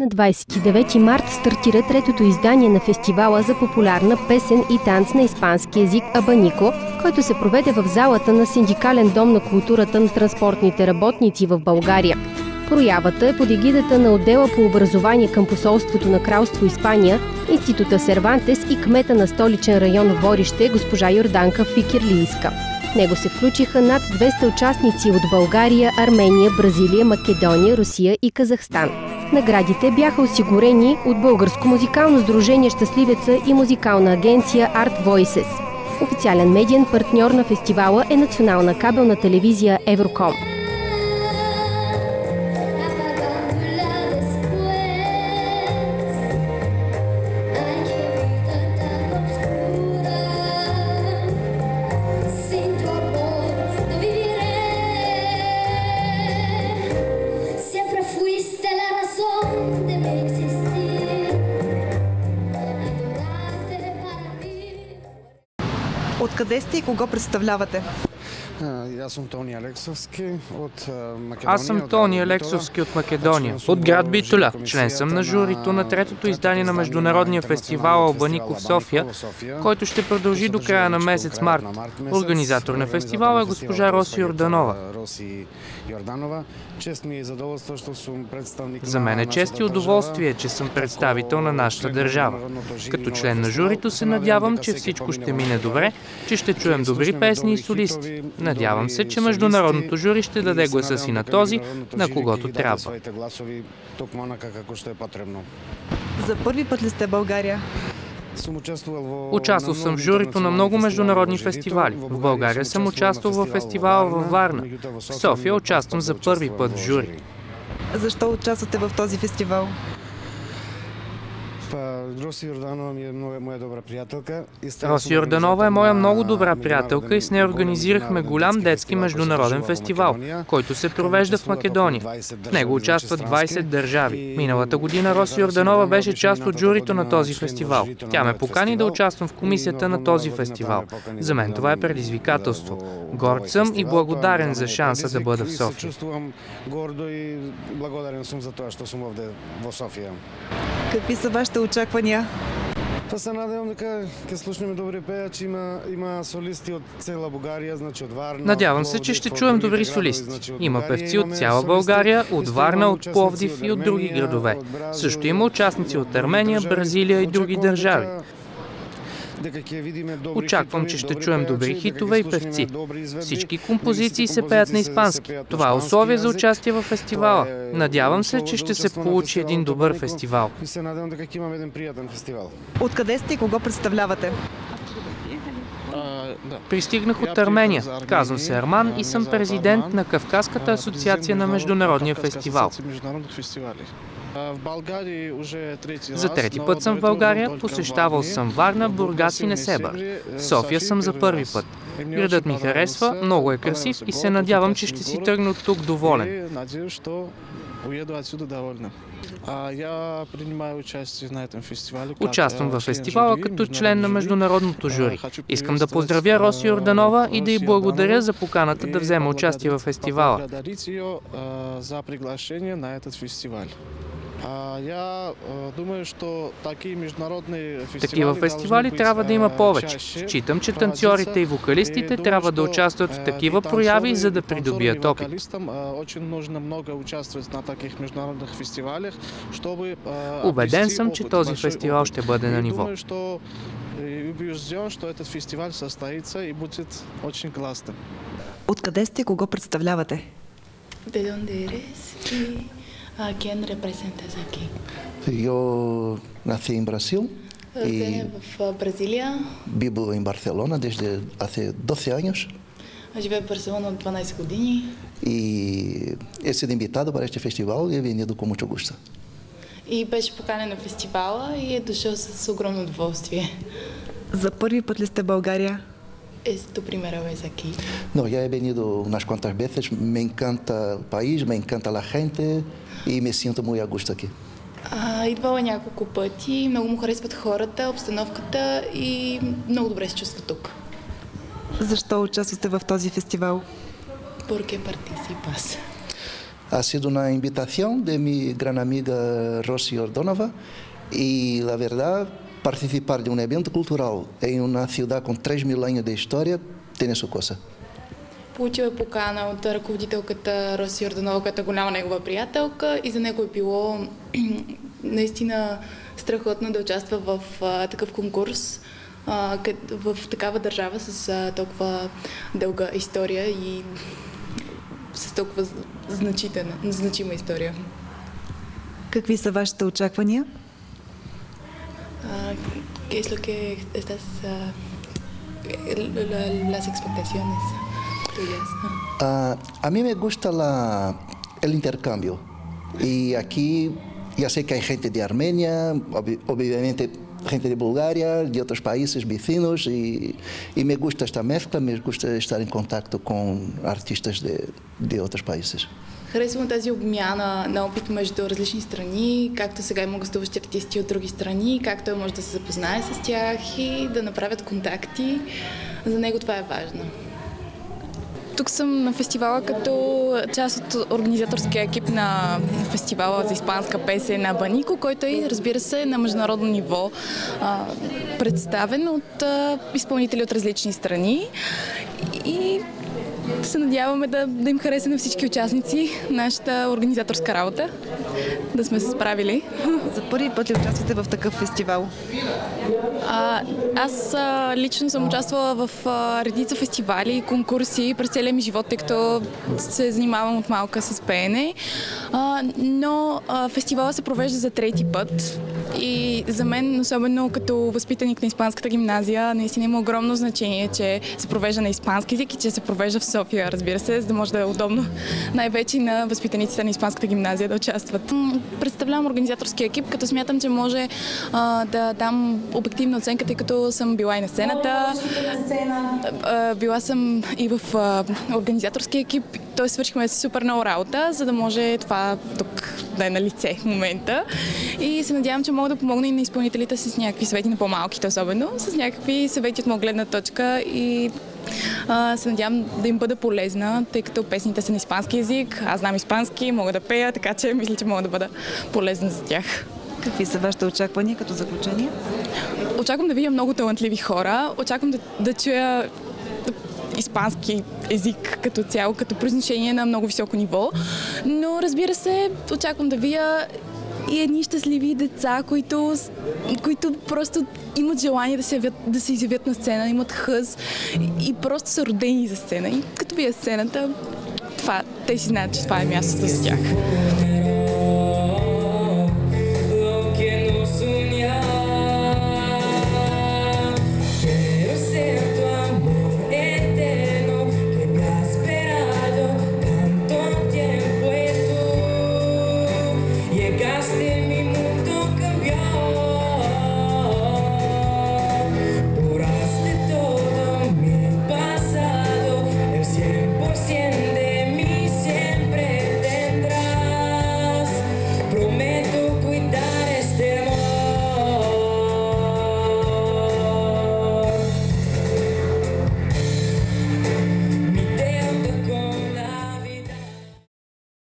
На 29 март стартира третото издание на фестивала за популярна песен и танц на испански език Абанико, който се проведе в залата на Синдикален дом на културата на транспортните работници в България. Проявата е под егидата на отдела по образование към посолството на Кралство Испания, Института Сервантес и кмета на столичен район Борище, госпожа Йорданка Фикирлийска. В него се включиха над 200 участници от България, Армения, Бразилия, Македония, Русия и Казахстан. Наградите бяха осигурени от Българско музикално сдружение Щастливеца и музикална агенция Art Voices. Официален медиен партньор на фестивала е национална кабелна телевизия Евроком. Откъде сте и кого представлявате? Аз съм Тони Алексовски от Македония, от град Битоля. Член съм на журито на третото издание на Международния фестивал Албанико в София, който ще продължи до края на месец март. Организатор на фестивала е госпожа Роси Йорданова. За мен е чест и удоволствие, че съм представител на нашата държава. Като член на журито се надявам, че всичко ще мине добре, че ще чуем добри песни и солисти. Надявам се, че международното жури ще даде гласа си на този, на когото трябва. За първи път ли сте в България? Участвал съм в журито на много международни фестивали. В България съм участвал в фестивала във Варна. В София участвам за първи път в жури. Защо участвате в този фестивал? Роси Йорданова е моя много добра приятелка и с нея организирахме голям детски международен фестивал, който се провежда в Македония. В него участват 20 държави. Миналата година Роси Йорданова беше част от журито на този фестивал. Тя ме покани да участвам в комисията на този фестивал. За мен това е предизвикателство. Горд съм и благодарен за шанса да бъда в София. Какви са вашите очаквания? Надявам се, че ще чуем добри солисти. Има певци от цяла България, от Варна, от Пловдив и от други градове. Също има участници от Армения, Бразилия и други държави. Очаквам, че ще чуем добри хитове и певци. Всички композиции се пеят на испански. Това е условие за участие в фестивала. Надявам се, че ще се получи един добър фестивал. Откъде сте и кого представлявате? Пристигнах от Армения. Казвам се Арман и съм президент на Кавказската асоциация на Международния фестивал. За трети път съм в България, посещавал съм Варна, Бургас и Несебър. В София съм за първи път. Градът ми харесва, много е красив и се надявам, че ще си тръгна от тук доволен. Участвам в фестивала като член на международното жури. Искам да поздравя Роси Йорданова и да й благодаря за поканата да взема участие в фестивала. Такива фестивали трябва да има повече. Считам, че танцорите и вокалистите трябва да участват в такива прояви, за да придобият опит. Убеден съм, че този фестивал ще бъде на ниво. Откъде сте и кого представлявате? ¿A quién representas aquí? Yo nací en Brasil y vivo en Barcelona desde hace 12 años. Живея в Барселона от 12 години. Y he sido invitado para este festival y he venido con mucho gusto. И беше поканен на фестивала и е дошъл с огромно удоволствие. За първи път ли сте в България? ¿Es tu primera vez aquí? No, ya he venido unas cuantas veces. Me encanta el país, me encanta la gente y me siento muy a gusto aquí. Идвала няколко пъти, много му харесват хората, обстановката и много добре се чувства тук. Защо участвате в този фестивал? ¿Por qué participas? Ha sido una invitación de mi gran amiga Rosy Ordonova y la verdad, participar de un evento cultural en una ciudad con 3000 años de historia tiene su cosa. Получил е покана от ръководителката Роси Йорданова, която е голяма негова приятелка и за него е било наистина страхотно да участва в такъв конкурс, в такава държава с толкова дълга история и с толкова значима история. Какви са вашите очаквания? ¿Qué es lo que estás las expectaciones tuyas? A mí me gusta el intercambio y aquí ya sé que hay gente de Armenia, obviamente gente de Bulgaria, de otros países vecinos y me gusta esta mezcla, me gusta estar en contacto con artistas de otros países. Харесвам тази обмяна на опит между различни страни, както сега има гостуващи артисти от други страни, как той може да се запознае с тях и да направят контакти. За него това е важно. Тук съм на фестивала като част от организаторския екип на фестивала за испанска песен на Абанико, който е, разбира се, на международно ниво представен от изпълнители от различни страни. И се надяваме да им хареса на всички участници нашата организаторска работа, да сме се справили. За първи път ли участвате в такъв фестивал? Аз лично съм участвала в редица фестивали и конкурси през целия ми живот, тъй като се занимавам от малка с пеене. Но фестивала се провежда за трети път и за мен, особено като възпитаник на Испанската гимназия, наистина има огромно значение, че се провежда на испански език и че се провежда в София, разбира се, за да може да е удобно най-вече на възпитаниците на Испанската гимназия да участват. Представлявам организаторския екип, като смятам, че може да дам обективна оценка, тъй като съм била и на сцената. Била съм и в организаторския екип, т.е. свършихме супер много работа, за да може това тук да е на лице в момента. И се надявам, че мога да помогна и на изпълнителите с някакви съвети, на по-малките особено, с някакви съвети от моя гледна точка и се надявам да им бъда полезна, тъй като песните са на испански език, аз знам испански, мога да пея, така че мисля, че мога да бъда полезна за тях. Какви са вашите очаквания като заключение? Очаквам да видя много талантливи хора, очаквам да чуя испански език като цяло, като произношение на много високо ниво, но разбира се, очаквам да видя и едни щастливи деца, които просто имат желание да се изявят на сцена, имат хъс и просто са родени за сцена. И като видя сцената, те си знаят, че това е мястото за тях.